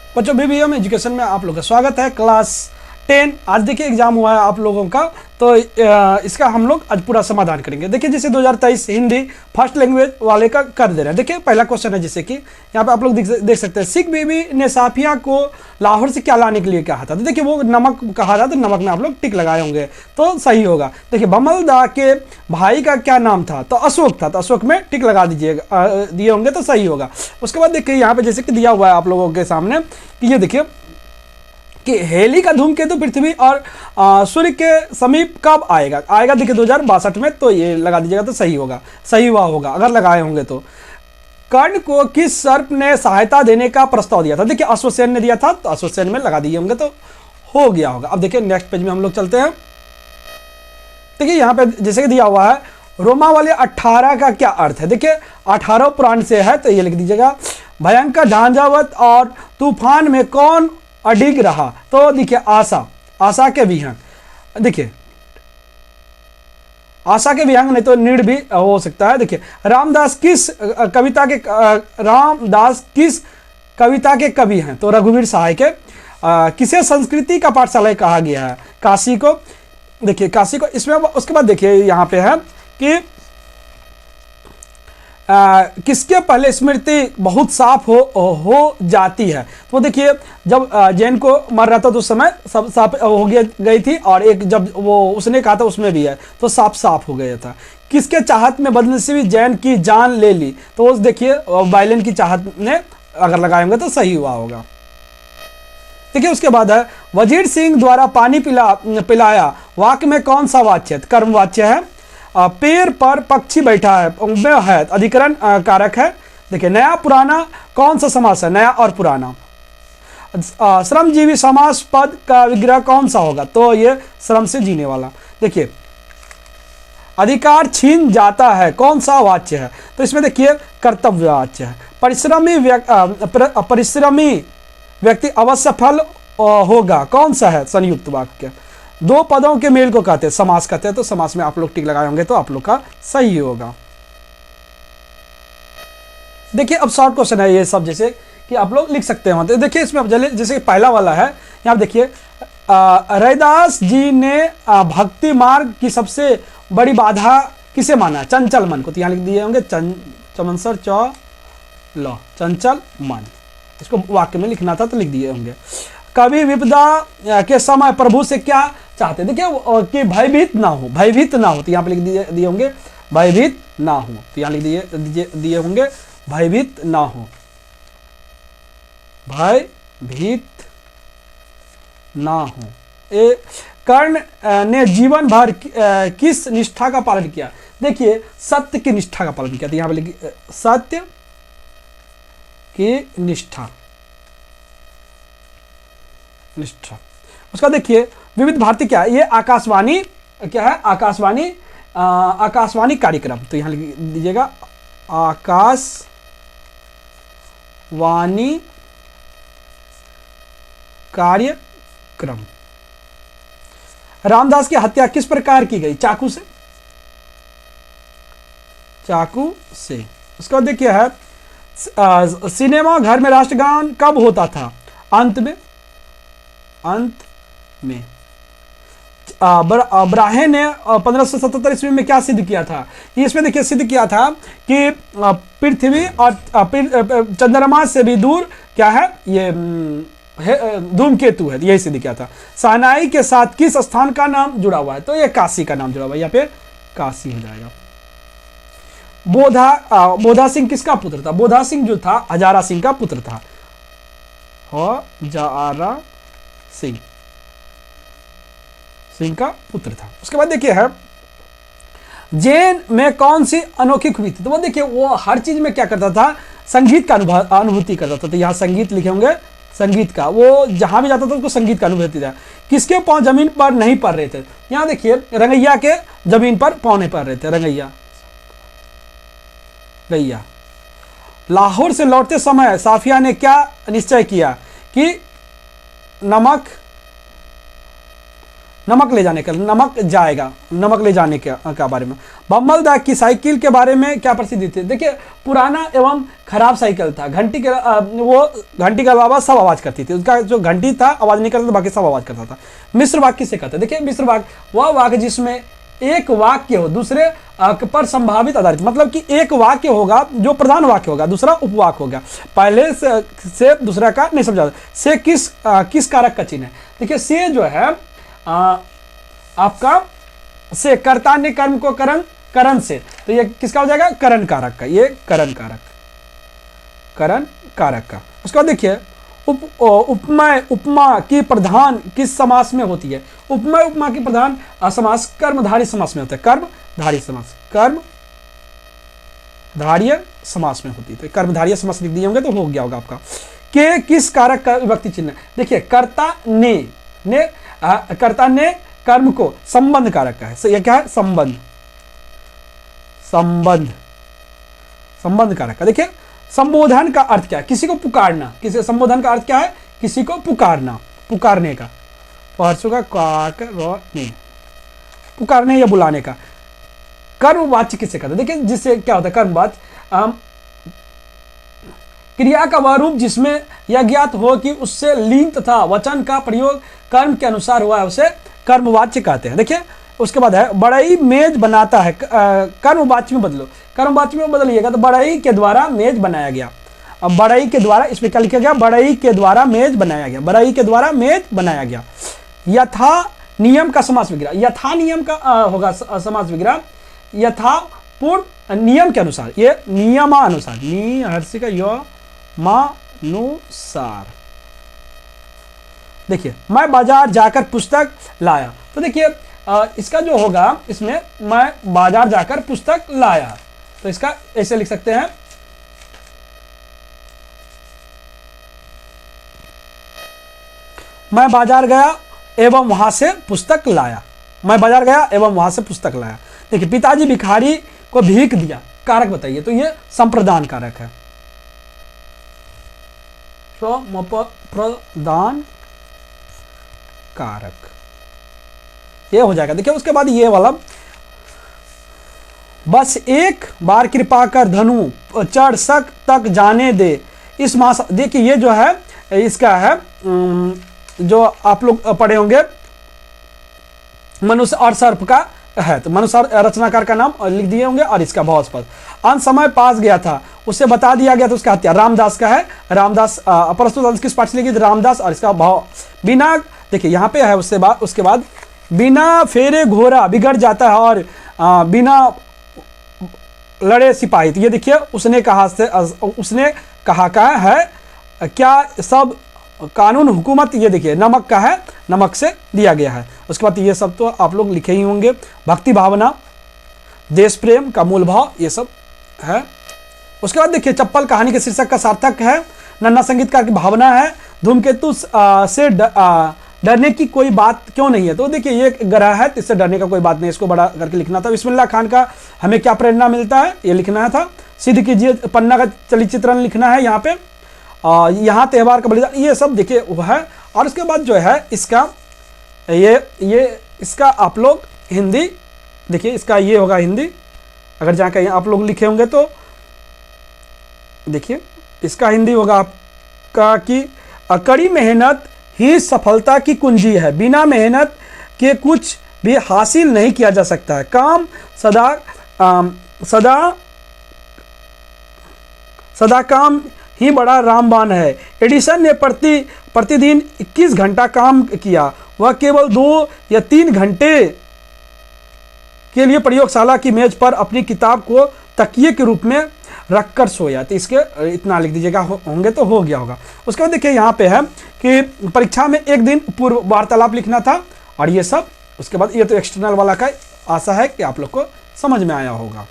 बच्चों BBM education में आप लोग का स्वागत है। क्लास 10 आज देखिए एग्जाम हुआ है आप लोगों का, तो इसका हम लोग आज पूरा समाधान करेंगे। देखिए जैसे 2023 हिंदी फर्स्ट लैंग्वेज वाले का कर दे रहे हैं। देखिए पहला क्वेश्चन है, जैसे कि यहाँ पे आप लोग देख सकते हैं, सिख बीबी ने साफिया को लाहौर से क्या लाने के लिए कहा था। तो देखिए वो नमक कहा था, तो नमक में आप लोग टिक लगाए होंगे तो सही होगा। देखिए बमल दा के भाई का क्या नाम था, तो अशोक था, तो अशोक में टिक लगा दीजिएगा, दिए होंगे तो सही होगा। उसके बाद देखिए यहाँ पे जैसे कि दिया हुआ है आप लोगों के सामने कि ये देखिए कि हेली का धूमकेतु पृथ्वी और सूर्य के समीप कब आएगा देखिए 2062 में, तो ये लगा दीजिएगा तो सही होगा, सही हुआ होगा अगर लगाए होंगे तो। कर्ण को किस सर्प ने सहायता देने का प्रस्ताव दिया था। देखिए अश्वसेन ने दिया था, तो अश्वसेन में लगा दिए होंगे तो हो गया होगा। अब देखिए नेक्स्ट पेज में हम लोग चलते हैं। देखिए यहाँ पे जैसे कि दिया हुआ है, रोमा वाले 18 का क्या अर्थ है। देखिए 18 पुराण से है, तो ये लिख दीजिएगा। भयंकर झांझावत और तूफान में कौन अडिग रहा, तो देखिए आशा के विहंग। देखिए आशा के विहंग नहीं तो नीड भी हो सकता है। देखिए रामदास किस कविता के कवि हैं, तो रघुवीर सहाय के। किसे संस्कृति का पाठशाला कहा गया है, काशी को। देखिए काशी को, इसमें उसके बाद देखिए यहाँ पे है कि किसके पहले स्मृति बहुत साफ हो जाती है। तो देखिए जब जैन को मर रहा था तो उस समय सब साफ हो गई थी, और एक जब वो उसने कहा था उसमें भी है तो साफ हो गया था। किसके चाहत में बदनसीबी जैन की जान ले ली, तो उस देखिए वायलिन की चाहत ने अगर लगाएंगे तो सही हुआ होगा। देखिए उसके बाद है, वजीर सिंह द्वारा पानी पिलाया वाक्य में कौन सा वाच्य है, कर्म वाच्य है। पेड़ पर पक्षी बैठा है अधिकरण कारक है। देखिए नया पुराना कौन सा समास है, नया और पुराना। श्रमजीवी समास पद का विग्रह कौन सा होगा, तो ये श्रम से जीने वाला। देखिए अधिकार छीन जाता है कौन सा वाच्य है, तो इसमें देखिए कर्तव्य वाच्य है। परिश्रमी व्यक्ति अवश्य फल होगा कौन सा है, संयुक्त वाक्य। दो पदों के मेल को कहते हैं समास कहते हैं, तो समास में आप लोग टिक लगाए होंगे तो आप लोग का सही होगा। देखिए अब शॉर्ट क्वेश्चन है ये सब, जैसे कि आप लोग लिख सकते हैं। तो देखिए इसमें जैसे पहला वाला है, यहाँ देखिए रैदास जी ने भक्ति मार्ग की सबसे बड़ी बाधा किसे माना, चंचल मन को। तो यहाँ लिख दिए होंगे चमनसर चंचल मन, इसको वाक्य में लिखना था तो लिख दिए होंगे। कभी विपदा के समय प्रभु से क्या चाहते, देखिए कि भयभीत ना हो, तो यहाँ पे लिख दिए होंगे भयभीत ना हो, तो यहाँ लिख दिए होंगे भयभीत ना हो, भयभीत ना हो। कर्ण ने जीवन भर किस निष्ठा का पालन किया। देखिए सत्य की निष्ठा का पालन किया, तो यहाँ पे लिखिए सत्य की निष्ठा। उसका देखिए विविध भारती क्या है, ये आकाशवाणी क्या है, आकाशवाणी कार्यक्रम। तो यहां लिख दीजिएगा आकाशवाणी कार्यक्रम। रामदास की हत्या किस प्रकार की गई, चाकू से। उसका देखिए है, सिनेमा घर में राष्ट्रगान कब होता था, अंत में। ब्राहे ने 1577 ईस्वी में क्या सिद्ध किया था, इसमें देखिए सिद्ध किया था कि पृथ्वी और चंद्रमा से भी दूर क्या है, ये धूमकेतु है, यही सिद्ध किया था। सानाई के साथ किस स्थान का नाम जुड़ा हुआ है, तो ये काशी का नाम जुड़ा हुआ है, यहाँ पे काशी हो जाएगा। बोधा सिंह किसका पुत्र था, बोधा सिंह जो था हजारा सिंह का पुत्र था, हजारा सिंह का पुत्र था। उसके बाद देखिए है, जैन में कौन सी अनोखी खूबी थी, तो वो देखिए वो हर चीज में क्या करता था, संगीत का अनुभूति करता था। तो यहाँ संगीत लिखे होंगे, संगीत का, वो जहां भी जाता था उसको संगीत का अनुभूति था। किसके पांव जमीन पर नहीं पड़ रहे थे, यहाँ देखिए रंगैया के जमीन पर पांव नहीं पड़ रहे थे, रंगैया। लाहौर से लौटते समय साफिया ने क्या निश्चय किया कि नमक ले जाने का, नमक जाएगा, नमक ले जाने का बारे में। बम्बल दा की साइकिल के बारे में क्या प्रसिद्धि थी? देखिए पुराना एवं खराब साइकिल था, घंटी के वो घंटी के अलावा सब आवाज़ करती थी, उसका जो घंटी था आवाज़ नहीं करता था, बाकी सब आवाज़ करता था। मिश्र वाक्य किसे कहते हैं? देखिए मिश्र वाक्य वह वाक्य जिसमें एक वाक्य हो दूसरे पर संभावित आधारित, मतलब कि एक वाक्य होगा जो प्रधान वाक्य होगा, दूसरा उपवाक्य होगा, पहले से दूसरा का नहीं समझा। से किस कारक का चिन्ह है? देखिए से जो है आपका से कर्ता ने कर्म को करण से, तो ये किसका हो जाएगा? करण कारक का, ये करण कारक का। उसके बाद देखिए उपमेय उपमा की प्रधान किस समास में होती है? उपमेय उपमा की प्रधान समास कर्मधारय समास में होता है, कर्मधारय समास में होती है। तो कर्मधारय समास लिख दिए होंगे तो हो गया होगा आपका। के किस कारक का विभक्ति चिन्ह है? देखिए कर्ता ने कर्म को संबंध कारक का है, ये क्या है? संबंध कारक का। देखिए संबोधन का अर्थ क्या है? किसी को पुकारना, किसी संबोधन का अर्थ क्या है? किसी को पुकारना, पुकारने का, परसों का पुकारने या बुलाने का। कर्मवाच्य किसे कहते हैं? देखिए जिससे क्या होता है कर्मवाच्य? क्रिया का वह रूप जिसमें यह ज्ञात हो कि उससे लिंग तथा वचन का प्रयोग कर्म के अनुसार हुआ है, उसे कर्मवाच्य कहते हैं। देखिए उसके बाद है बढ़ई मेज बनाता है, कर्मवाच्य में बदलो, कर्मवाच्य में बदलिएगा तो बढ़ई के द्वारा मेज बनाया गया। अब बढ़ई के द्वारा, इसमें क्या लिखा गया? बढ़ई के द्वारा मेज बनाया गया, बढ़ई के द्वारा मेज बनाया गया। यथा नियम का समास विग्रह, यथा नियम का होगा समास विग्रह, यथा पूर्ण नियम के अनुसार, ये नियमानुसार, हर्षिका यमानुसार। देखिए मैं बाजार जाकर पुस्तक लाया, तो देखिए इसका जो होगा इसमें मैं बाजार जाकर पुस्तक लाया, तो इसका ऐसे लिख सकते हैं मैं बाजार गया एवं वहां से पुस्तक लाया, मैं बाजार गया एवं वहां से पुस्तक लाया। देखिए पिताजी भिखारी को भीख दिया, कारक बताइए, तो ये संप्रदान कारक है, प्रदान कारक ये हो जाएगा। देखिए उसके बाद ये वाला, बस एक बार कृपा कर धनु चढ़ सक तक जाने दे, इस मास। देखिए ये जो है इसका है जो आप लोग पढ़े होंगे मनुष्य और सर्प का है, तो मनुष्य रचनाकार का नाम लिख दिए होंगे और इसका भावास्पद। अंत समय पास गया था, उसे बता दिया गया, तो उसका हत्या रामदास का है, रामदास प्रस्तुत किस पाठ से लिखी? रामदास, और इसका भाव बिना, देखिए यहाँ पे है उसके बाद बिना फेरे घोड़ा बिगड़ जाता है और बिना लड़े सिपाही, तो ये देखिए उसने कहा है क्या सब कानून हुकूमत, ये देखिए नमक का है, नमक से दिया गया है। उसके बाद ये सब तो आप लोग लिखे ही होंगे, भक्ति भावना, देश प्रेम का मूल भाव, ये सब है। उसके बाद देखिए चप्पल कहानी के शीर्षक का सार्थक है, नन्ना संगीतकार की भावना है, धूमकेतु से डरने की कोई बात क्यों नहीं है, तो देखिए ये ग्रह है, इससे डरने का कोई बात नहीं, इसको बड़ा करके लिखना था। बिस्मिल्लाह खान का हमें क्या प्रेरणा मिलता है, ये लिखना था। सिद्ध कीजिए पन्ना का चलचित्रण लिखना है यहाँ पे, यहाँ त्यौहार का बलिदान, ये सब देखिए वो है। और उसके बाद जो है इसका इसका आप लोग हिंदी देखिए, इसका ये होगा हिंदी, अगर जहाँ कहीं आप लोग लिखे होंगे तो देखिए इसका हिंदी होगा आपका कि कड़ी मेहनत ही सफलता की कुंजी है, बिना मेहनत के कुछ भी हासिल नहीं किया जा सकता है, काम सदा काम ही बड़ा रामबाण है। एडिसन ने प्रतिदिन 21 घंटा काम किया, वह केवल 2 या 3 घंटे के लिए प्रयोगशाला की मेज पर अपनी किताब को तकिए के रूप में रखकर सोया। तो इसके इतना लिख दीजिएगा, होंगे तो हो गया होगा। उसके बाद देखिए यहाँ पे है कि परीक्षा में एक दिन पूर्व वार्तालाप लिखना था, और ये सब। उसके बाद ये तो एक्सटर्नल वाला का आशा है कि आप लोग को समझ में आया होगा।